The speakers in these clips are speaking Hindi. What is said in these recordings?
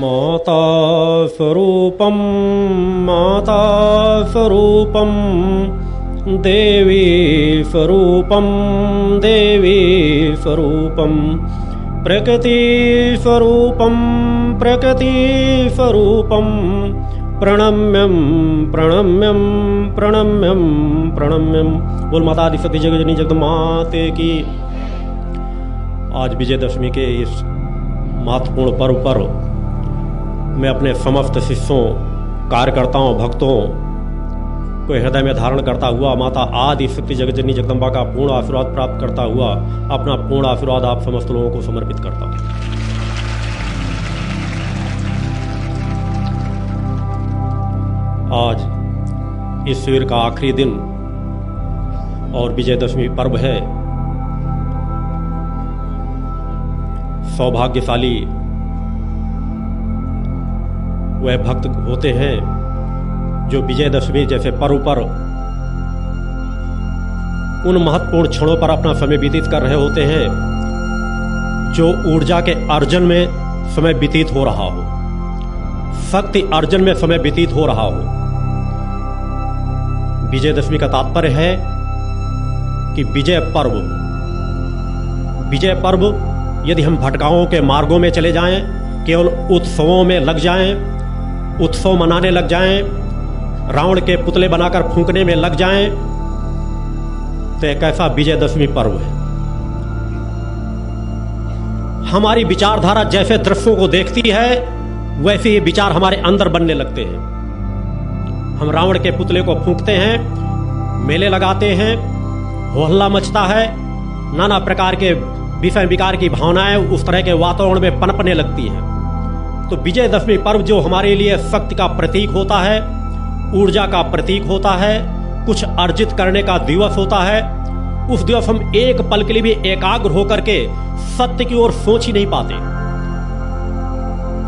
माता स्वरूपं माता स्वरूपं देवी स्वरूपं देवी स्वरूपं प्रकृति स्वरूपं प्रकृति स्वरूपं प्रणम्यं प्रणम्यं प्रणम्यं प्रणम्यं। बोल माता आदिशक्ति जगत जगदम्बा माते की। आज विजयदशमी के इस महत्वपूर्ण पर्व पर मैं अपने समस्त शिष्यों, कार्यकर्ताओं, भक्तों को हृदय में धारण करता हुआ माता आदि शक्ति जगतजननी जगदम्बा का पूर्ण आशीर्वाद प्राप्त करता हुआ अपना पूर्ण आशीर्वाद आप समस्त लोगों को समर्पित करता हूँ। आज इस शिविर का आखिरी दिन और विजयदशमी पर्व है। सौभाग्यशाली वह भक्त होते हैं जो विजयदशमी जैसे पर्व पर उन महत्वपूर्ण क्षणों पर अपना समय व्यतीत कर रहे होते हैं जो ऊर्जा के अर्जन में समय व्यतीत हो रहा हो, शक्ति अर्जन में समय व्यतीत हो रहा हो। विजयदशमी का तात्पर्य है कि विजय पर्व यदि हम भटकाओं के मार्गों में चले जाएं, केवल उत्सवों में लग जाएं, उत्सव मनाने लग जाएं, रावण के पुतले बनाकर फूंकने में लग जाएं, तो एक ऐसा विजयदशमी पर्व है। हमारी विचारधारा जैसे दृश्यों को देखती है वैसे ही विचार हमारे अंदर बनने लगते हैं। हम रावण के पुतले को फूंकते हैं, मेले लगाते हैं, हो हल्ला मचता है, नाना प्रकार के विषय विकार की भावनाएं उस तरह के वातावरण में पनपने लगती हैं। तो विजयदशमी पर्व जो हमारे लिए शक्ति का प्रतीक होता है, ऊर्जा का प्रतीक होता है, कुछ अर्जित करने का दिवस होता है, उस दिवस हम एक पल के लिए भी एकाग्र होकर के सत्य की ओर सोच ही नहीं पाते।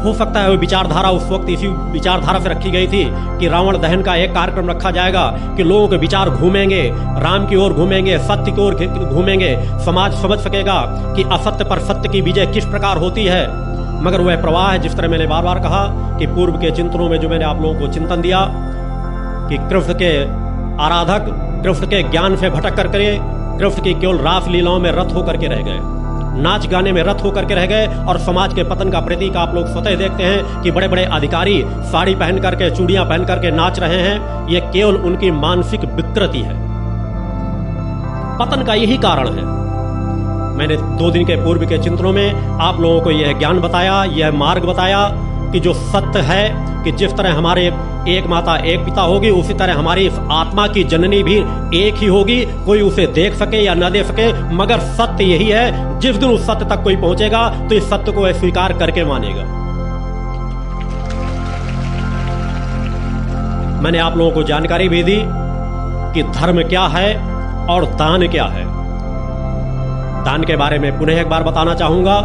हो सकता है वो विचारधारा उस वक्त इसी विचारधारा से रखी गई थी कि रावण दहन का एक कार्यक्रम रखा जाएगा कि लोगों के विचार घूमेंगे, राम की ओर घूमेंगे, सत्य की ओर घूमेंगे, समाज समझ सकेगा कि असत्य पर सत्य की विजय किस प्रकार होती है। मगर वह प्रवाह है, जिस तरह मैंने बार बार कहा कि पूर्व के चिंतनों में जो मैंने आप लोगों को चिंतन दिया कि कृष्ण के आराधक कृष्ण के ज्ञान से भटक करके कृष्ण की केवल रास लीलाओं में रत होकर के रह गए, नाच गाने में रत होकर के रह गए, और समाज के पतन का प्रतीक आप लोग स्वतः देखते हैं कि बड़े बड़े अधिकारी साड़ी पहन करके, चूड़ियां पहन करके नाच रहे हैं। यह केवल उनकी मानसिक विकृति है। पतन का यही कारण है। मैंने 2 दिन के पूर्व के चिंतनों में आप लोगों को यह ज्ञान बताया, यह मार्ग बताया कि जो सत्य है कि जिस तरह हमारे एक माता एक पिता होगी, उसी तरह हमारी आत्मा की जननी भी एक ही होगी। कोई उसे देख सके या न देख सके, मगर सत्य यही है। जिस दिन उस सत्य तक कोई पहुंचेगा तो इस सत्य को स्वीकार करके मानेगा। मैंने आप लोगों को जानकारी भी दी कि धर्म क्या है और दान क्या है। दान के बारे में पुनः एक बार बताना चाहूंगा,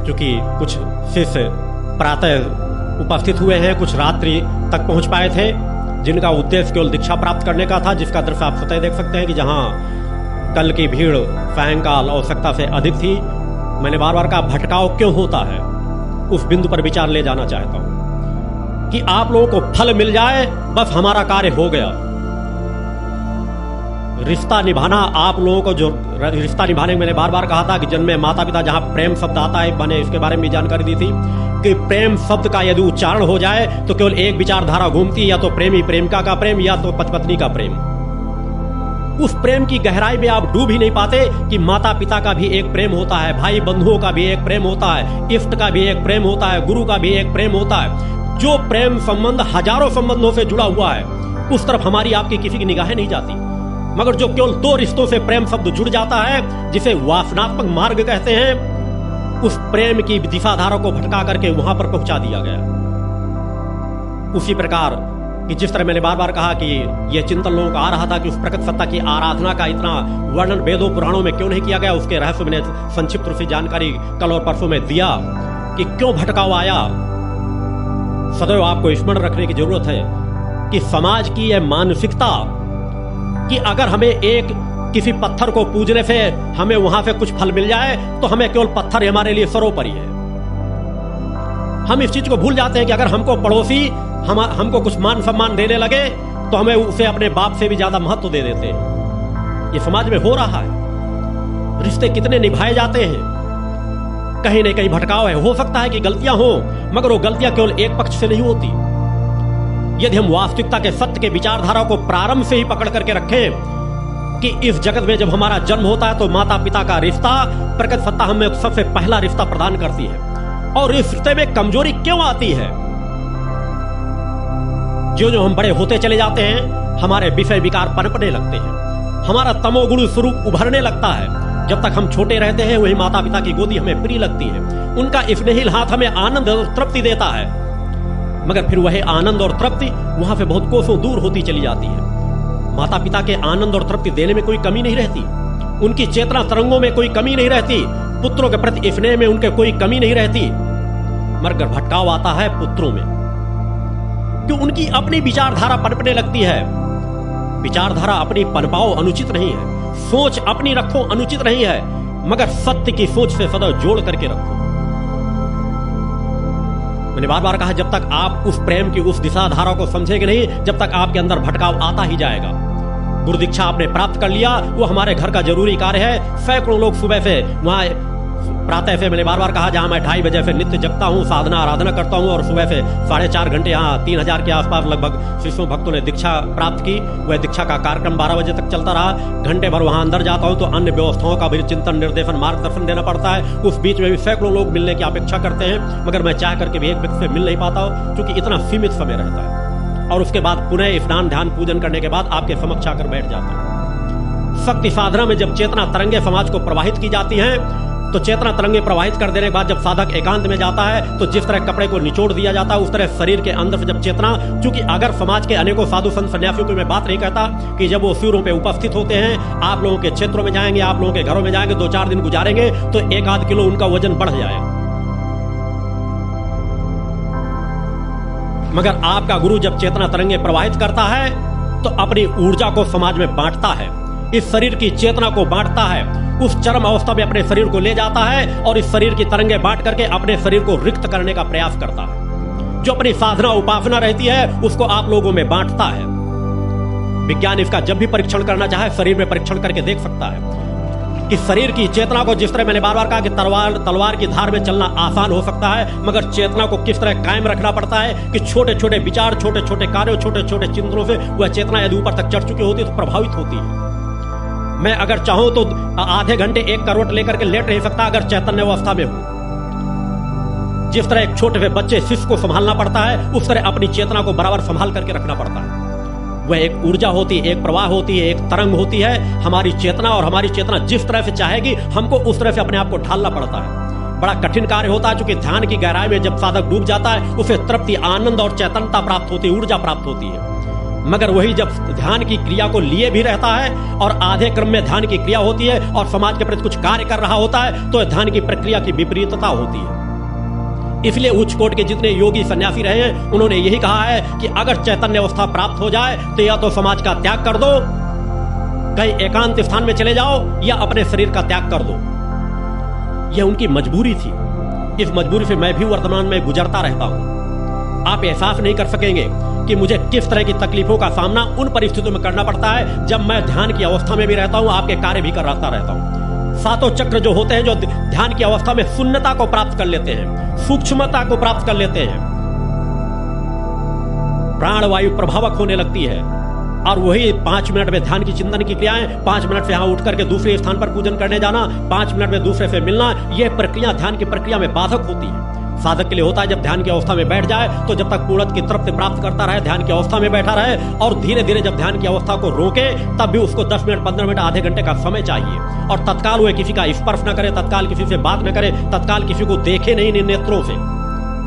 क्योंकि कुछ शिष्य प्रातः उपस्थित हुए हैं, कुछ रात्रि तक पहुंच पाए थे, जिनका उद्देश्य केवल दीक्षा प्राप्त करने का था, जिसका दृश्य आप स्वतः देख सकते हैं कि जहां कल की भीड़ सायंकाल आवश्यकता से अधिक थी। मैंने बार बार कहा भटकाव क्यों होता है, उस बिंदु पर विचार ले जाना चाहता हूं कि आप लोगों को फल मिल जाए, बस हमारा कार्य हो गया। रिश्ता निभाना, आप लोगों को जो रिश्ता निभाने में मैंने बार बार कहा था कि जन्म में माता पिता जहां प्रेम शब्द आता है, मैंने इसके बारे में भी जानकारी दी थी कि प्रेम शब्द का यदि उच्चारण हो जाए तो केवल एक विचारधारा घूमती है, या तो प्रेमी प्रेमिका का प्रेम या तो पति का प्रेम। उस प्रेम की गहराई में आप डूब ही नहीं पाते कि माता पिता का भी एक प्रेम होता है, भाई बंधुओं का भी एक प्रेम होता है, इष्ट का भी एक प्रेम होता है, गुरु का भी एक प्रेम होता है। जो प्रेम संबंध हजारों संबंधों से जुड़ा हुआ है, उस तरफ हमारी आपकी किसी की निगाहें नहीं जाती। मगर जो केवल 2 रिश्तों से प्रेम शब्द जुड़ जाता है, जिसे वासनात्मक मार्ग कहते हैं, उस प्रेम की दिशाधारा को भटका करके वहां पर पहुंचा दिया गया। उसी प्रकार कि जिस तरह मैंने बार बार कहा कि यह चिंतन लोगों का आ रहा था कि उस प्रकट सत्ता की आराधना का इतना वर्णन वेदों पुराणों में क्यों नहीं किया गया, उसके रहस्य मैंने संक्षिप्त रूप से जानकारी कल और परसों में दिया कि क्यों भटकाव आया। सदैव आपको स्मरण रखने की जरूरत है कि समाज की यह मानसिकता कि अगर हमें एक किसी पत्थर को पूजने से हमें वहां से कुछ फल मिल जाए तो हमें केवल पत्थर हमारे लिए सर्वोपरि है। हम इस चीज को भूल जाते हैं कि अगर हमको पड़ोसी हमको कुछ मान सम्मान देने लगे तो हमें उसे अपने बाप से भी ज्यादा महत्व दे देते हैं। ये समाज में हो रहा है। रिश्ते कितने निभाए जाते हैं, कहीं न कहीं भटकाव है। हो सकता है कि गलतियां हो, मगर वो गलतियां केवल एक पक्ष से नहीं होती। यदि हम वास्तविकता के सत्य के विचारधारा को प्रारंभ से ही पकड़ करके रखें कि इस जगत में जब हमारा जन्म होता है तो माता पिता का रिश्ता, प्रकृति सत्ता हमें सबसे पहला रिश्ता प्रदान करती है। और इस रिश्ते में कमजोरी क्यों आती है? जो हम बड़े होते चले जाते हैं, हमारे विषय विकार पनपने लगते हैं, हमारा तमोगुण स्वरूप उभरने लगता है। जब तक हम छोटे रहते हैं वही माता पिता की गोदी हमें प्रिय लगती है, उनका स्नेहिल हाथ हमें आनंद और तृप्ति देता है। मगर फिर वही आनंद और तृप्ति वहां से बहुत कोसों दूर होती चली जाती है। माता पिता के आनंद और तृप्ति देने में कोई कमी नहीं रहती, उनकी चेतना तरंगों में कोई कमी नहीं रहती, पुत्रों के प्रति स्नेह में उनके कोई कमी नहीं रहती। मगर भटकाव आता है पुत्रों में, क्यों? उनकी अपनी विचारधारा पनपने लगती है। विचारधारा अपनी पनपाओ अनुचित नहीं है, सोच अपनी रखो अनुचित नहीं है, मगर सत्य की सोच से सदैव जोड़ करके रखो। मैंने बार बार कहा, जब तक आप उस प्रेम की उस दिशा धारा को समझेंगे नहीं, जब तक आपके अंदर भटकाव आता ही जाएगा। गुरु दीक्षा आपने प्राप्त कर लिया, वो हमारे घर का जरूरी कार्य है। सैकड़ों लोग सुबह से वहां प्रातः से, मैंने बार बार कहा, जहां मैं 2:30 बजे से नित्य जगता हूं, साधना आराधना करता हूं, और सुबह से 4.5 घंटे यहाँ 3000 के आसपास लगभग शिष्यों भक्तों ने दीक्षा प्राप्त की। वह दीक्षा का कार्यक्रम 12 बजे तक चलता रहा। घंटे भर वहां अंदर जाता हूं तो अन्य व्यवस्थाओं का भी चिंतन, निर्देशन, मार्गदर्शन देना पड़ता है। उस बीच में भी सैकड़ों लोग मिलने की अपेक्षा करते हैं, मगर मैं चाह करके भी एक व्यक्ति से मिल नहीं पाता हूं, क्योंकि इतना सीमित समय रहता है। और उसके बाद पुनः स्नान ध्यान पूजन करने के बाद आपके समक्ष आकर बैठ जाता हूं। शक्ति साधना में जब चेतना तरंगे समाज को प्रवाहित की जाती हैं, तो चेतना तरंगे प्रवाहित कर देने के बाद जब साधक एकांत में जाता है तो जिस तरह कपड़े को निचोड़ दिया जाता है, उस तरह शरीर के अंदर से जब चेतना, क्योंकि अगर समाज के अनेकों साधु संत सन्यासियों की मैं बात नहीं कहता कि जब वो शिविरों पे उपस्थित होते हैं, आप लोगों के क्षेत्रों में जाएंगे, आप लोगों के घरों में जाएंगे, 2-4 दिन गुजारेंगे तो 1-8 किलो उनका वजन बढ़ जाएगा। मगर आपका गुरु जब चेतना तरंगे प्रवाहित करता है तो अपनी ऊर्जा को समाज में बांटता है, इस शरीर की चेतना को बांटता है, उस चरम अवस्था में अपने शरीर को ले जाता है और इस शरीर की तरंगे बांट करके अपने शरीर को रिक्त करने का प्रयास करता है। जो अपनी साधना उपासना रहती है उसको आप लोगों में बांटता है। विज्ञान इसका जब भी परीक्षण करना चाहे शरीर में परीक्षण करके देख सकता है कि शरीर की चेतना को, जिस तरह मैंने बार बार कहा कि तलवार की धार में चलना आसान हो सकता है, मगर चेतना को किस तरह कायम रखना पड़ता है कि छोटे छोटे विचार, छोटे छोटे कार्यों, छोटे छोटे चिंतनों से वह चेतना यदि ऊपर तक चढ़ चुकी होती है तो प्रभावित होती है। मैं अगर चाहूं तो आधे घंटे एक करवट लेकर के लेट नहीं सकता अगर चैतन्य अवस्था में हूं। जिस तरह एक छोटे से बच्चे शिशु को संभालना पड़ता है, उस तरह अपनी चेतना को बराबर संभाल करके रखना पड़ता है। वह एक ऊर्जा होती है, एक प्रवाह होती है, एक तरंग होती है हमारी चेतना, और हमारी चेतना जिस तरह से चाहेगी हमको उस तरह से अपने आप को ढालना पड़ता है। बड़ा कठिन कार्य होता है, क्योंकि ध्यान की गहराई में जब साधक डूब जाता है उसे तृप्ति, आनंद और चैतन्यता प्राप्त होती है, ऊर्जा प्राप्त होती है। मगर वही जब ध्यान की क्रिया को लिए भी रहता है और आधे क्रम में ध्यान की क्रिया होती है और समाज के प्रति कुछ कार्य कर रहा होता है, तो ध्यान की प्रक्रिया की विपरीतता होती है। इसलिए उच्च कोटि के जितने योगी सन्यासी रहे हैं उन्होंने यही कहा है कि अगर चैतन्य अवस्था प्राप्त हो जाए तो या तो समाज का त्याग कर दो, कहीं एकांत स्थान में चले जाओ, या अपने शरीर का त्याग कर दो। यह उनकी मजबूरी थी। इस मजबूरी से मैं भी वर्तमान में गुजरता रहता हूं। आप एहसास नहीं कर सकेंगे कि मुझे किस तरह की तकलीफों का सामना उन परिस्थितियों में करना पड़ता है जब मैं ध्यान की अवस्था में भी रहता हूं, आपके कार्य भी करता रहता हूं। सातों चक्र जो होते हैं, जो ध्यान की अवस्था में शून्यता को प्राप्त कर लेते हैं, सूक्ष्मता को प्राप्त कर लेते हैं, प्राणवायु प्रभावक होने लगती है, और वही 5 मिनट में ध्यान की चिंतन की क्रियाएं, 5 मिनट से यहाँ उठ करके दूसरे स्थान पर पूजन करने जाना, 5 मिनट में दूसरे से मिलना, यह प्रक्रिया ध्यान की प्रक्रिया में बाधक होती है। साधक के लिए होता है जब ध्यान की अवस्था में बैठ जाए तो जब तक पूर्णत की तृप्ति प्राप्त करता रहे, ध्यान की अवस्था में बैठा रहे, और धीरे धीरे जब ध्यान की अवस्था को रोके तब भी उसको 10 मिनट, 15 मिनट, आधे घंटे का समय चाहिए। और तत्काल वह किसी का स्पर्श न करे, तत्काल किसी से बात न करे, तत्काल किसी को देखे नहीं नेत्रों से,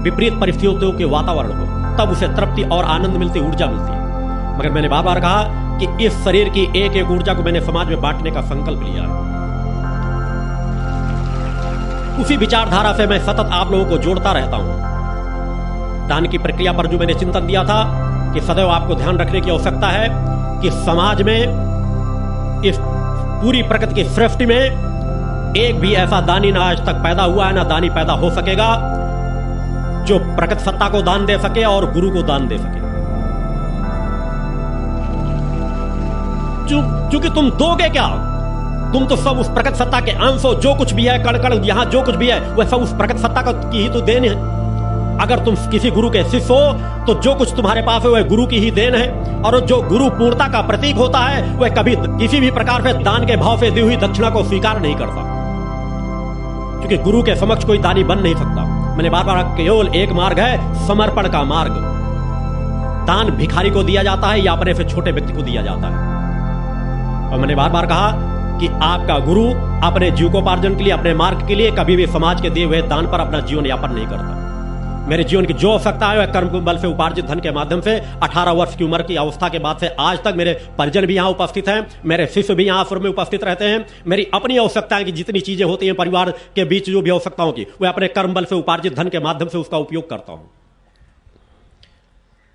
विपरीत परिस्थितियों के वातावरण को, तब उसे तृप्ति और आनंद मिलती, ऊर्जा मिलती है। मगर मैंने बार बार कहा कि इस शरीर की एक एक ऊर्जा को मैंने समाज में बांटने का संकल्प लिया है। उसी विचारधारा से मैं सतत आप लोगों को जोड़ता रहता हूं। ध्यान की प्रक्रिया पर जो मैंने चिंतन दिया था कि सदैव आपको ध्यान रखने की आवश्यकता है कि समाज में, इस पूरी प्रकृति की सृष्टि में एक भी ऐसा दानी ना आज तक पैदा हुआ है, ना दानी पैदा हो सकेगा जो प्रकट सत्ता को दान दे सके और गुरु को दान दे सके। क्योंकि तुम दोगे क्या? तुम तो सब उस प्रकट सत्ता के अंश हो। जो कुछ भी है, कण कण यहां जो कुछ भी है, वह सब उस प्रकट सत्ता की ही तो देन है। अगर तुम किसी गुरु के शिष्य हो तो जो कुछ तुम्हारे पास है वह गुरु की ही देन है। और जो गुरु पूर्णता का प्रतीक होता है वह कभी किसी भी प्रकार से दान के भाव से दी हुई दक्षिणा को स्वीकार नहीं करता, क्योंकि गुरु के समक्ष कोई दानी बन नहीं सकता। मैंने बार बार, केवल एक मार्ग है, समर्पण का मार्ग। दान भिखारी को दिया जाता है या अपने से छोटे व्यक्ति को दिया जाता है। और मैंने बार बार कहा कि आपका गुरु अपने जीविकोपार्जन के लिए, अपने मार्ग के लिए कभी भी समाज के दिए हुए दान पर अपना जीवन यापन नहीं करता। मेरे जीवन की जो आवश्यकता है वह कर्म बल से उपार्जित धन के माध्यम से 18 वर्ष की उम्र की अवस्था के बाद से आज तक मेरे परिजन भी यहाँ उपस्थित हैं, मेरे शिष्य भी यहाँ आश्रम में उपस्थित रहते हैं। मेरी अपनी आवश्यकताएं की जितनी चीजें होती हैं परिवार के बीच जो भी आवश्यकताओं की, वह अपने कर्म बल से उपार्जित धन के माध्यम से उसका उपयोग करता हूं।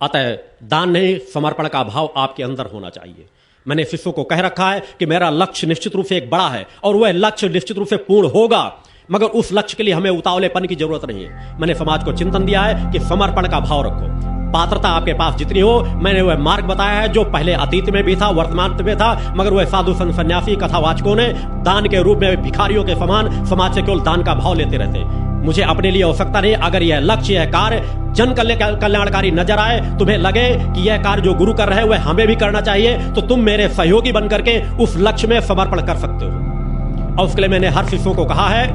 अतः दान नहीं, समर्पण का भाव आपके अंदर होना चाहिए। मैंने शिष्यों को कह रखा है कि मेरा लक्ष्य निश्चित रूप से एक बड़ा है और वह लक्ष्य निश्चित रूप से पूर्ण होगा, मगर उस लक्ष्य के लिए हमें उतावलेपन की जरूरत नहीं है। मैंने समाज को चिंतन दिया है कि समर्पण का भाव रखो। पात्रता आपके पास जितनी हो, मैंने वह मार्ग बताया है जो पहले अतीत में भी था, वर्तमान में था, मगर वह साधु संत सन्यासी कथावाचकों ने दान के रूप में भिखारियों के समान समाज से केवल दान का भाव लेते रहते। मुझे अपने लिए आवश्यकता नहीं। अगर यह लक्ष्य, यह कार्य जन कल्याणकारी नजर आए, तुम्हें लगे कि यह कार्य जो गुरु कर रहे हैं वह हमें भी करना चाहिए, तो तुम मेरे सहयोगी बनकर के उस लक्ष्य में समर्पण कर सकते हो। और उसके लिए मैंने हर शिष्यों को कहा है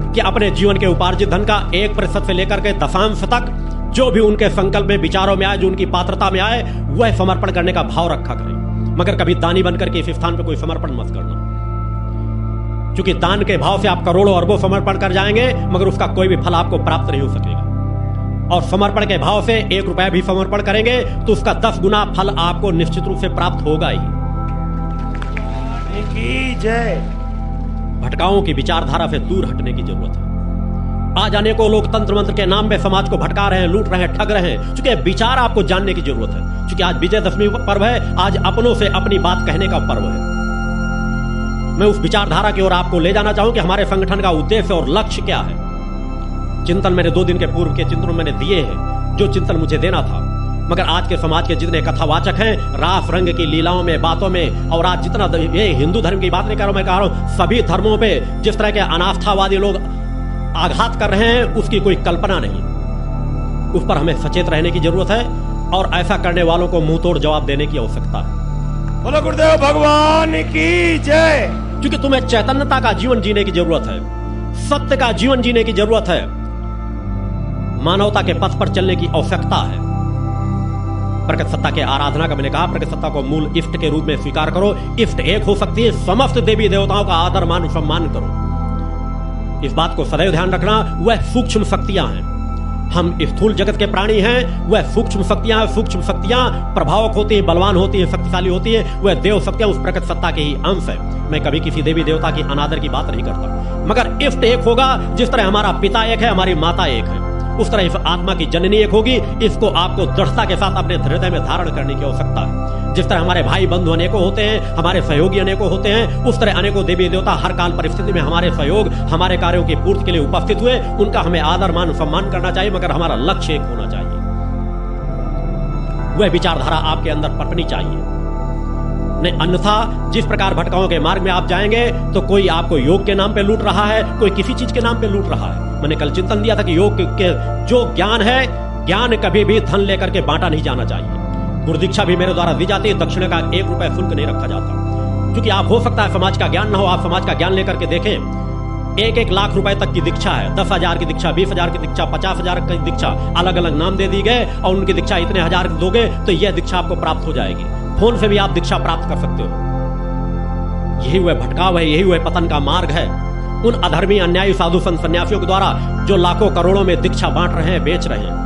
कि अपने जीवन के उपार्जित धन का 1% से लेकर के दशांश तक जो भी उनके संकल्प में, विचारों में आए, जो उनकी पात्रता में आए, वह समर्पण करने का भाव रखा करें। मगर कभी दानी बनकर के इस स्थान पर कोई समर्पण मत करना, क्योंकि दान के भाव से आप करोड़ों अरबों समर्पण कर जाएंगे मगर उसका कोई भी फल आपको प्राप्त नहीं हो सकेगा। और समर्पण के भाव से 1 रुपया भी समर्पण करेंगे तो उसका 10 गुना फल आपको निश्चित रूप से प्राप्त होगा ही। जय। भटकाओं की विचारधारा से दूर हटने की जरूरत है। आज आने को लोग तंत्र मंत्र के नाम पे समाज को भटका रहे हैं, लूट रहे हैं, ठग रहे हैं, क्योंकि विचार आपको जानने की जरूरत है। क्योंकि आज विजयदशमी पर्व है, आज अपनों से अपनी बात कहने का पर्व है। मैं उस विचारधारा की ओर आपको ले जाना चाहूं कि हमारे संगठन का उद्देश्य और लक्ष्य क्या है। चिंतन मैंने 2 दिन के पूर्व के चिंतन मैंने दिए हैं, जो चिंतन मुझे देना था। मगर आज के समाज के जितने कथावाचक हैं, रास रंग की लीलाओं में, बातों में, और आज जितना, ये हिंदू धर्म की बात नहीं कर रहा हूं, मैं कह रहा हूं सभी धर्मों पे जिस तरह के अनास्थावादी लोग आघात कर रहे हैं, उसकी कोई कल्पना नहीं। उस पर हमें सचेत रहने की जरूरत है और ऐसा करने वालों को मुंह तोड़ जवाब देने की आवश्यकता है। बोलो गुरुदेव भगवान की जय। क्योंकि तुम्हें चैतन्यता का जीवन जीने की जरूरत है, सत्य का जीवन जीने की जरूरत है, मानवता के पथ पर चलने की आवश्यकता है। प्रकट सत्ता के आराधना का मैंने कहा, प्रकट सत्ता को मूल इष्ट के रूप में स्वीकार करो। इष्ट एक हो सकती है, समस्त देवी देवताओं का आदर मान सम्मान करो। इस बात को सदैव ध्यान रखना, वह सूक्ष्म शक्तियां हैं। हम स्थूल जगत के प्राणी हैं, वह सूक्ष्म शक्तियां हैं। सूक्ष्म शक्तियां प्रभावक होती हैं, बलवान होती हैं, शक्तिशाली होती हैं। वह देव शक्तियां उस प्रकट सत्ता के ही अंश है। मैं कभी किसी देवी देवता की अनादर की बात नहीं करता, मगर इष्ट एक होगा। जिस तरह हमारा पिता एक है, हमारी माता एक है, उस तरह इस आत्मा की जननी एक होगी। इसको आपको दृढ़ता के साथ अपने हृदय में धारण करने की आवश्यकता है। जिस तरह हमारे भाई बंधु अनेकों होते हैं, हमारे सहयोगी अनेकों होते हैं, उस तरह अनेकों देवी देवता हर काल परिस्थिति में हमारे सहयोग, हमारे कार्यों की पूर्ति के लिए उपस्थित हुए। उनका हमें आदर मान सम्मान करना चाहिए, मगर हमारा लक्ष्य एक होना चाहिए। वह विचारधारा आपके अंदर पटनी चाहिए। नहीं अन्यथा जिस प्रकार भटकाओं के मार्ग में आप जाएंगे तो कोई आपको योग के नाम पे लूट रहा है, कोई किसी चीज के नाम पे लूट रहा है। मैंने कल चिंतन दिया था कि योग के जो ज्ञान है, ज्ञान कभी भी धन लेकर के बांटा नहीं जाना चाहिए। गुरु दीक्षा भी मेरे द्वारा दी जाती है, दक्षिण का 1 रुपया शुल्क नहीं रखा जाता। क्योंकि आप हो सकता है समाज का ज्ञान ना हो, आप समाज का ज्ञान लेकर के देखें। 1-1 लाख रुपए तक की दीक्षा है, 10,000 की दीक्षा, 20,000 की दीक्षा, 50,000 की दीक्षा, अलग अलग नाम दे दी गए और उनकी दीक्षा इतने हजार दोगे तो यह दीक्षा आपको प्राप्त हो जाएगी। फोन से भी आप दीक्षा प्राप्त कर सकते हो। यही वह भटकाव है, यही वह पतन का मार्ग है। उन अधर्मी अन्यायी साधु संत सन्यासियों के द्वारा जो लाखों करोड़ों में दीक्षा बांट रहे हैं, बेच रहे हैं।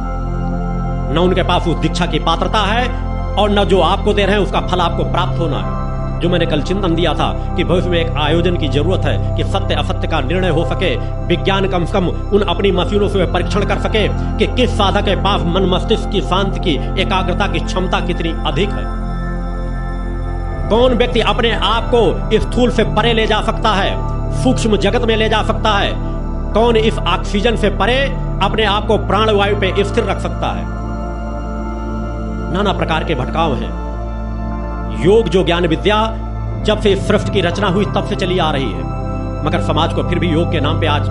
न उनके पास उस दीक्षा की पात्रता है और न जो आपको दे रहे हैं उसका फल आपको प्राप्त होना है। जो मैंने कल चिंतन दिया था कि भविष्य में एक आयोजन की जरूरत है कि सत्य असत्य का निर्णय हो सके। विज्ञान कम से कम उन अपनी मशीनों से परीक्षण कर सके कि किस साधक के पास मन मस्तिष्क की शांति की, एकाग्रता की क्षमता कितनी अधिक है। कौन व्यक्ति अपने आप को स्थूल से परे ले जा सकता है, सूक्ष्म जगत में ले जा सकता है। कौन इस ऑक्सीजन से परे अपने आप को प्राणवायु पे स्थिर रख सकता है। नाना प्रकार के भटकाव हैं। योग जो ज्ञान विद्या जब से इस सृष्टि की रचना हुई तब से चली आ रही है, मगर समाज को फिर भी योग के नाम पे आज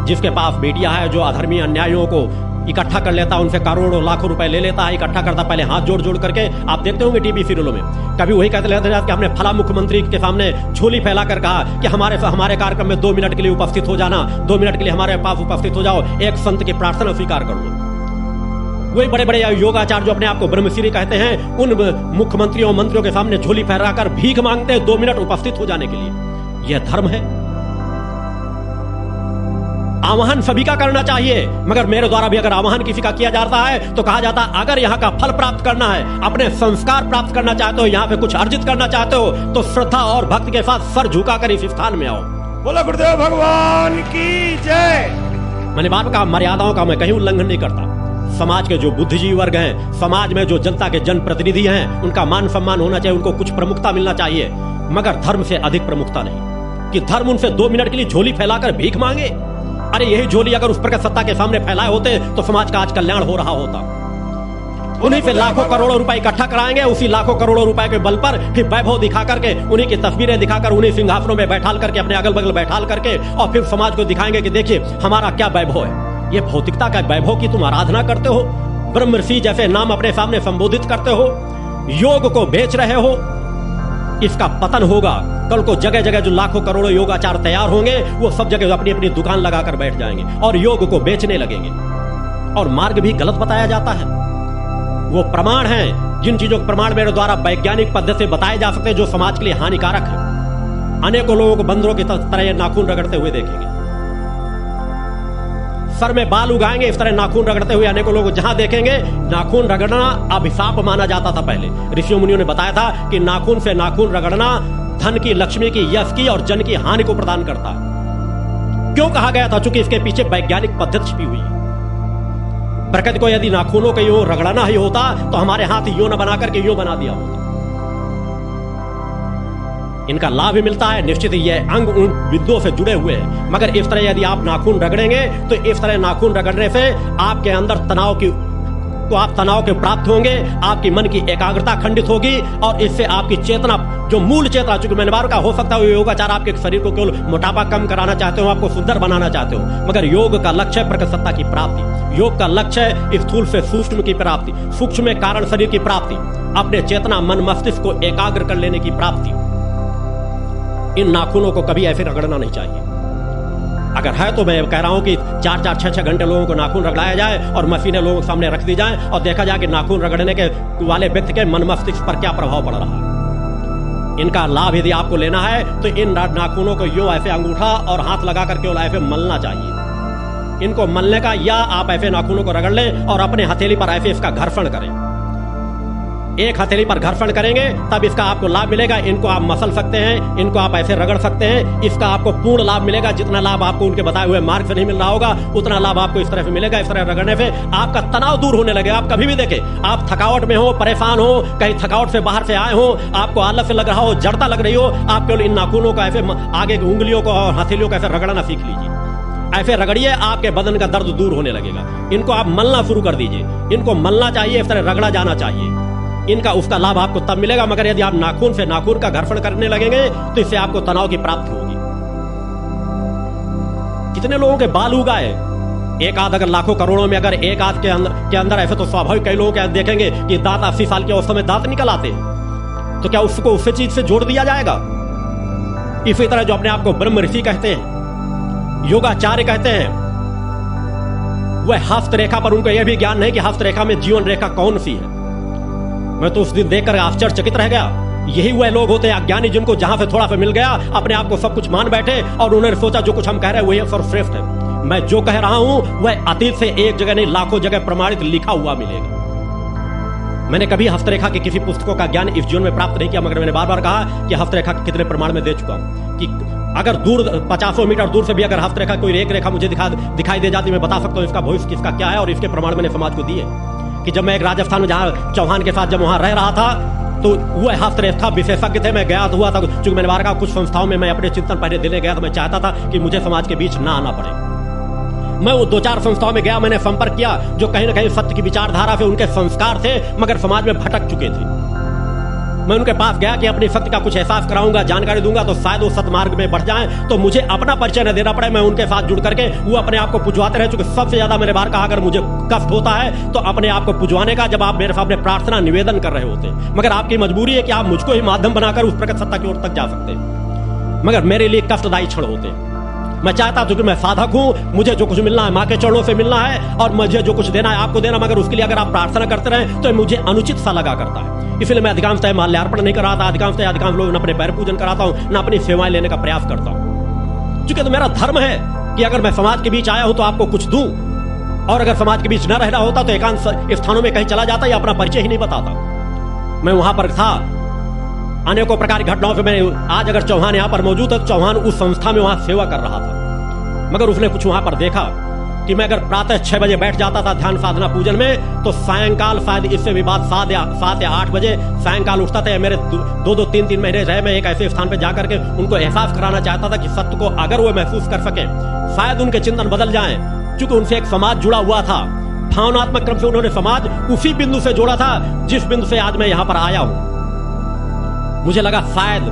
जिसके पास मीडिया है, जो अधर्मी अन्यायियों को इकट्ठा कर लेता है, उनसे करोड़ों लाखों रुपए ले लेता है, इकट्ठा करता, पहले हाथ जोड़ जोड़ करके। आप देखते होंगे टीवी सीरियलों में कभी वही कहते रहते हैं कि हमने फला मुख्यमंत्री के सामने झोली फैलाकर कहा कि हमारे कार्यक्रम में 2 मिनट के लिए उपस्थित हो जाना, 2 मिनट के लिए हमारे पास उपस्थित हो जाओ, एक संत की प्रार्थना स्वीकार कर लो। वही बड़े बड़े योगाचार्य जो अपने आप को ब्रह्मश्री कहते हैं, उन मुख्यमंत्रियों मंत्रियों के सामने झोली फहराकर भीख मांगते हैं 2 मिनट उपस्थित हो जाने के लिए। यह धर्म है? आवाहन सभी का करना चाहिए, मगर मेरे द्वारा भी अगर आवाहन किसी का किया जाता है तो कहा जाता है अगर यहाँ का फल प्राप्त करना है, अपने संस्कार प्राप्त करना चाहते हो, यहाँ पे कुछ अर्जित करना चाहते हो, तो श्रद्धा और भक्ति के साथ सर झुकाकर इस स्थान में आओ। बोलो गुरुदेव भगवान की जय। मैंने बात का मर्यादाओं का मैं कहीं उल्लंघन नहीं करता। समाज के जो बुद्धिजीवी वर्ग हैं, समाज में जो जनता के जनप्रतिनिधि हैं, उनका मान सम्मान होना चाहिए, उनको कुछ प्रमुखता मिलना चाहिए, मगर धर्म से अधिक प्रमुखता नहीं कि धर्म उनसे 2 मिनट के लिए झोली फैलाकर भीख मांगे। अरे यही झोली अगर उस प्रकार सत्ता के सामने फैलाए होते तो समाज का आज कल्याण हो रहा होता। उन्हीं से लाखों करोड़ों रुपए इकट्ठा कराएंगे, उसी लाखों करोड़ों रुपए के बल पर फिर वैभव दिखा करके, उन्हीं की तस्वीरें दिखाकर, उन्हीं सिंहासनों में बैठाल करके, अपने अगल बगल बैठाल करके, और फिर समाज को दिखाएंगे कि देखिए हमारा क्या वैभव है। ये भौतिकता का वैभव की तुम आराधना करते हो, ब्रह्मर्षि जैसे नाम अपने सामने संबोधित करते हो, योग को बेच रहे हो, इसका पतन होगा। कल को जगह जगह जो लाखों करोड़ों योगाचार तैयार होंगे, वो सब जगह अपनी अपनी दुकान लगाकर बैठ जाएंगे और योग को बेचने लगेंगे। और मार्ग भी गलत बताया जाता है। वो प्रमाण हैं, जिन चीजों के प्रमाण मेरे द्वारा वैज्ञानिक पद्धति से बताए जा सकते हैं, जो समाज के लिए हानिकारक है। अनेकों लोगों को बंदरों की तरह नाखून रगड़ते हुए देखेंगे, सर में बाल उगाएंगे, इस तरह नाखून रगड़ते हुए अनेकों लोग जहां देखेंगे। नाखून रगड़ना अभिशाप माना जाता था पहले। ऋषियों मुनियों ने बताया था कि नाखून से नाखून रगड़ना धन की, लक्ष्मी की, यश की और जन की हानि को प्रदान करता है। क्यों कहा गया था? चूंकि इसके पीछे वैज्ञानिक पद्धति छिपी हुई है। प्रकृति को यदि नाखूनों को यूं रगड़ना ही होता तो हमारे हाथ यूं न बनाकर के यूं बना दिया होता। इनका लाभ भी मिलता है, निश्चित ही ये अंग उन बिंदुओं से जुड़े हुए हैं, मगर इस तरह यदि आप नाखून रगड़ेंगे तो इस तरह नाखून रगड़ने से आपके अंदर तनाव के प्राप्त होंगे, आपकी मन की एकाग्रता खंडित होगी, और इससे आपकी चेतना, जो मूल चेतना, चूंकि मैंने बार का हो सकता है योगाचार आपके शरीर को केवल मोटापा कम कराना चाहते हो, आपको सुंदर बनाना चाहते हो, मगर योग का लक्ष्य है प्रकृति सत्ता की प्राप्ति। योग का लक्ष्य है स्थूल से सूक्ष्म की प्राप्ति, सूक्ष्म में कारण शरीर की प्राप्ति, अपने चेतना मन मस्तिष्क को एकाग्र कर लेने की प्राप्ति। इन नाखूनों को कभी ऐसे रगड़ना नहीं चाहिए। अगर है तो मैं कह रहा हूं कि 4-4, 6-6 घंटे लोगों को नाखून रगड़ाया जाए और मशीनें लोगों के सामने रख दी जाए और देखा जाए कि नाखून रगड़ने के वाले व्यक्ति के मन मस्तिष्क पर क्या प्रभाव पड़ रहा है। इनका लाभ यदि आपको लेना है तो इन नाखूनों को यूं ऐसे अंगूठा और हाथ लगा करके ऐसे मलना चाहिए। इनको मलने का, या आप ऐसे नाखूनों को रगड़ लें और अपने हथेली पर ऐसे इसका घर्षण करें। एक हथेली पर घर्षण करेंगे तब इसका आपको लाभ मिलेगा। इनको आप मसल सकते हैं, इनको आप ऐसे रगड़ सकते हैं, इसका आपको पूर्ण लाभ मिलेगा। जितना लाभ आपको उनके बताए हुए मार्ग से नहीं मिल रहा होगा, उतना लाभ आपको इस तरह से मिलेगा। इस तरह रगड़ने से आपका तनाव दूर होने लगेगा। आप कभी भी देखें, आप थकावट में हो, परेशान हो, कहीं थकावट से बाहर से आए हो, आपको आलस लग रहा हो, जड़ता लग रही हो, आप केवल इन नाखूनों को ऐसे आगे की उंगलियों को और हथेलियों को ऐसे रगड़ना सीख लीजिए। ऐसे रगड़िए, आपके बदन का दर्द दूर होने लगेगा। इनको आप मलना शुरू कर दीजिए। इनको मलना चाहिए, इस तरह रगड़ा जाना चाहिए। इनका उसका लाभ आपको तब मिलेगा, मगर यदि आप नाखून से नाखून का घर्षण करने लगेंगे तो इससे आपको तनाव की प्राप्ति होगी। कितने लोगों के बाल उगाए, एक आध, अगर लाखों करोड़ों में अगर एक आध के अंदर ऐसे, तो स्वाभाविक कई लोगों के देखेंगे कि दांत 80 साल की अवस्था में दांत निकल आते हैं, तो क्या उसको उसी चीज से जोड़ दिया जाएगा? इसी तरह जो अपने आप को ब्रह्म ऋषि कहते हैं, योगाचार्य कहते हैं, वह हस्त रेखा पर उनको यह भी ज्ञान नहीं कि हस्त रेखा में जीवन रेखा कौन सी है। मैं तो उस दिन देखकर आश्चर्यचकित रह गया। यही वह लोग होते हैं अज्ञानी, जिनको जहां से थोड़ा सा मिल गया अपने आप को सब कुछ मान बैठे और उन्होंने सोचा जो कुछ हम कह रहे हैं वही सर्वश्रेष्ठ है। मैं जो कह रहा हूं वह अतीत से एक जगह नहीं, लाखों जगह प्रमाणित लिखा हुआ मिलेगा। मैंने कभी हस्तरेखा के किसी पुस्तकों का ज्ञान इस जीवन में प्राप्त नहीं किया, मगर मैंने बार बार कहा कि हस्तरेखा के कितने प्रमाण में दे चुका हूं कि अगर दूर 50 मीटर दूर से भी अगर हस्तरेखा कोई एक रेखा मुझे दिखाई दे जाती, मैं बता सकता हूं इसका भविष्य किसका क्या है, और इसके प्रमाण मैंने समाज को दिए। कि जब मैं एक राजस्थान में जहां चौहान के साथ जब वहां रह रहा था, तो वह हस्तरेखा विशेषज्ञ थे, मैं गया हुआ था, चूंकि मैंने बार कहा कुछ संस्थाओं में मैं अपने चिंतन पहले देने गया, तो मैं चाहता था कि मुझे समाज के बीच ना आना पड़े। मैं वो 2-4 संस्थाओं में गया, मैंने संपर्क किया जो कहीं ना कहीं सत्य की विचारधारा से उनके संस्कार थे मगर समाज में भटक चुके थे। मैं उनके पास गया कि अपनी सत्य का कुछ एहसास कराऊंगा, जानकारी दूंगा तो शायद वो सत्मार्ग में बढ़ जाएं, तो मुझे अपना परिचय न देना पड़े। मैं उनके साथ जुड़ करके वो अपने आप को पुजवाते रहे। चूंकि सबसे ज्यादा मैंने बार कहा, अगर मुझे कष्ट होता है तो अपने आप को पुजवाने का, जब आप मेरे सामने प्रार्थना निवेदन कर रहे होते हैं। मगर आपकी मजबूरी है कि आप मुझको ही माध्यम बनाकर उस प्रकट सत्ता की ओर तक जा सकते हैं, मगर मेरे लिए कष्टदायी क्षण होते हैं। मैं चाहता हूं कि मैं साधक हूं, मुझे जो कुछ मिलना है मां के चरणों से मिलना है और मुझे जो कुछ देना है आपको देना, मगर उसके लिए अगर आप प्रार्थना करते रहे तो मुझे अनुचित सा लगा करता है। इसलिए मैं अधिकांशतः माल्यार्पण नहीं कराता, अधिकांश लोग अपने पैर पूजन कराता हूं, न अपनी सेवाएं लेने का प्रयास करता हूं। क्योंकि तो मेरा धर्म है कि अगर मैं समाज के बीच आया हूं तो आपको कुछ दूं, और अगर समाज के बीच न रहना होता तो एकांत स्थानों में कहीं चला जाता या अपना परिचय ही नहीं बताता। मैं वहां पर था, अनेकों प्रकार की घटनाओं से मैं आज अगर चौहान यहां पर मौजूद है तो चौहान उस संस्था में वहां सेवा कर रहा था। मगर उसने कुछ वहां पर देखा कि मैं अगर प्रातः 6 बजे बैठ जाता था ध्यान साधना पूजन में, तो सायंकाल शायद इससे भी बात 7 या 8 बजे सायंकाल उठता था। मेरे 2-3 महीने रहे, मैं एक ऐसे स्थान पर जाकर के उनको एहसास कराना चाहता था कि सत्य को अगर वो महसूस कर सके शायद उनके चिंतन बदल जाए। क्योंकि उनसे एक समाज जुड़ा हुआ था, भावनात्मक क्रम से उन्होंने समाज उसी बिंदु से जोड़ा था जिस बिंदु से आज मैं यहां पर आया हूं। मुझे लगा शायद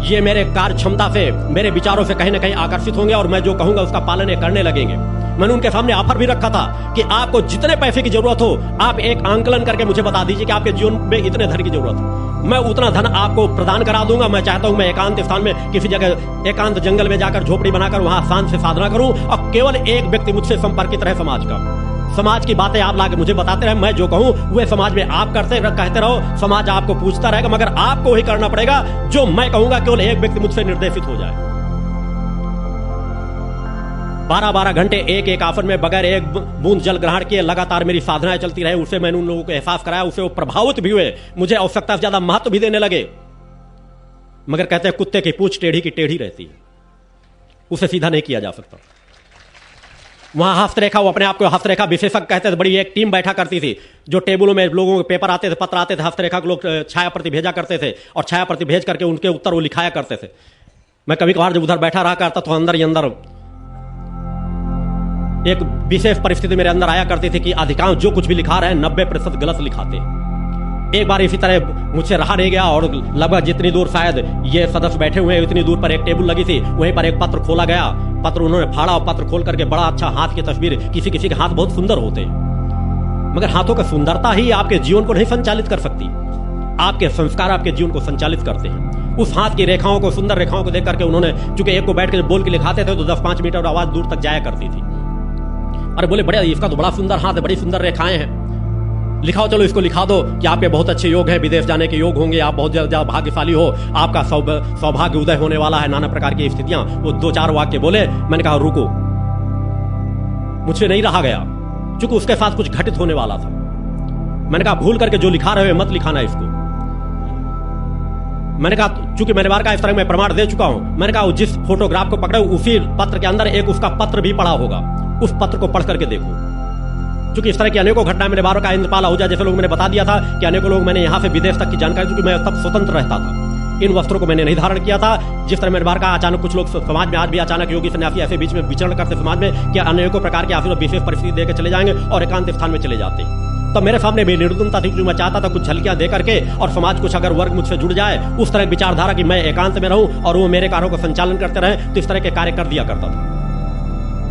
ये मेरे कार्य क्षमता से, मेरे विचारों से कहीं ना कहीं आकर्षित होंगे और मैं जो कहूंगा उसका पालन ये करने लगेंगे। मैंने उनके सामने ऑफर भी रखा था कि आपको जितने पैसे की जरूरत हो आप एक आंकलन करके मुझे बता दीजिए कि आपके जीवन में इतने धन की जरूरत है, मैं उतना धन आपको प्रदान करा दूंगा। मैं चाहता हूं मैं एकांत स्थान में किसी जगह एकांत जंगल में जाकर झोपड़ी बनाकर वहां शांत से साधना करूं और केवल एक व्यक्ति मुझसे संपर्कित रहे समाज का। समाज की बातें आप लाके मुझे बताते रहे, मैं जो कहूं वे समाज में आप कहते रहो, समाज आपको पूछता रहेगा, मगर आपको वही करना पड़ेगा जो मैं कहूंगा। केवल एक व्यक्ति मुझसे निर्देशित हो जाए। 12-12 घंटे एक आसन में बगैर एक बूंद जल ग्रहण किए लगातार मेरी साधनाएं चलती रहे। उससे मैंने उन लोगों को एहसास कराया, उससे वो प्रभावित भी हुए, मुझे आवश्यकता से ज्यादा महत्व भी देने लगे। मगर कहते हैं कुत्ते की पूंछ टेढ़ी की टेढ़ी रहती है, उसे सीधा नहीं किया जा सकता। वहां हस्तरेखा, वो अपने आप को हस्तरेखा विशेषज्ञ कहते थे। बड़ी एक टीम बैठा करती थी जो टेबलों में लोगों के पेपर आते थे, पत्र आते थे, हस्तरेखा को लोग छाया प्रति भेजा करते थे और छाया प्रति भेज करके उनके उत्तर वो लिखाया करते थे। मैं कभी कभार जब उधर बैठा रहा करता तो अंदर ही अंदर एक विशेष परिस्थिति मेरे अंदर आया करती थी कि अधिकांश जो कुछ भी लिखा रहे हैं 90% गलत लिखाते। एक बार इसी तरह मुझसे रहा नहीं गया और लगभग जितनी दूर शायद ये सदस्य बैठे हुए हैं उतनी दूर पर एक टेबल लगी थी, वहीं पर एक पत्र खोला गया। पत्र उन्होंने फाड़ा और पत्र खोल करके बड़ा अच्छा हाथ की तस्वीर, किसी किसी के हाथ बहुत सुंदर होते हैं, मगर हाथों की सुंदरता ही आपके जीवन को नहीं संचालित कर सकती, आपके संस्कार आपके जीवन को संचालित करते हैं। उस हाथ की रेखाओं को, सुंदर रेखाओं को देख करके उन्होंने, चूंकि एक को बैठ के बोल के लिखाते थे तो 10-5 मीटर आवाज दूर तक जाया करती थी। अरे बोले बड़े, इसका तो बड़ा सुंदर हाथ है, बड़ी सुंदर रेखाएं हैं, लिखाओ, चलो इसको लिखा दो कि आपके बहुत अच्छे योग हैं, विदेश जाने के योग होंगे, आप बहुत ज्यादा भाग्यशाली हो, आपका सौभाग्य उदय होने वाला है, नाना प्रकार की स्थितियां। वो 2-4 वाक्य बोले, मैंने कहा रुको, मुझसे नहीं रहा गया क्योंकि उसके साथ कुछ घटित होने वाला था। मैंने कहा भूल करके जो लिखा रहे हो मत लिखाना इसको। मैंने कहा चूंकि मैंने बार का इस तरह मैं प्रमाण दे चुका हूं, मैंने कहा जिस फोटोग्राफ को पकड़े उसी पत्र के अंदर एक उसका पत्र भी पड़ा होगा, उस पत्र को पढ़ करके देखो। क्योंकि इस तरह की अनेकों घटनाएं मेरे बार का इंतकाल हो जाए, जैसे लोग मैंने बता दिया था कि अनेकों लोग मैंने यहां से विदेश तक की जानकारी, क्योंकि मैं तब स्वतंत्र रहता था, इन वस्त्रों को मैंने नहीं धारण किया था। जिस तरह मेरे बार का अचानक कुछ लोग समाज में आज भी अचानक योगी सन्यासी ऐसे बीच में विचरण करते समाज में कि अनेकों प्रकार की आफिर विशेष परिस्थिति देकर चले जाएंगे और एकांत स्थान में चले जाते। तो मेरे सामने भी निर्दनता थी, क्योंकि मैं चाहता था कुछ झलकियां दे करके और समाज कुछ अगर वर्ग मुझसे जुड़ जाए उस तरह की विचारधारा कि मैं एकांत में रहूं और वो मेरे कार्यों का संचालन करते रहे, तो इस तरह के कार्य कर दिया करता था।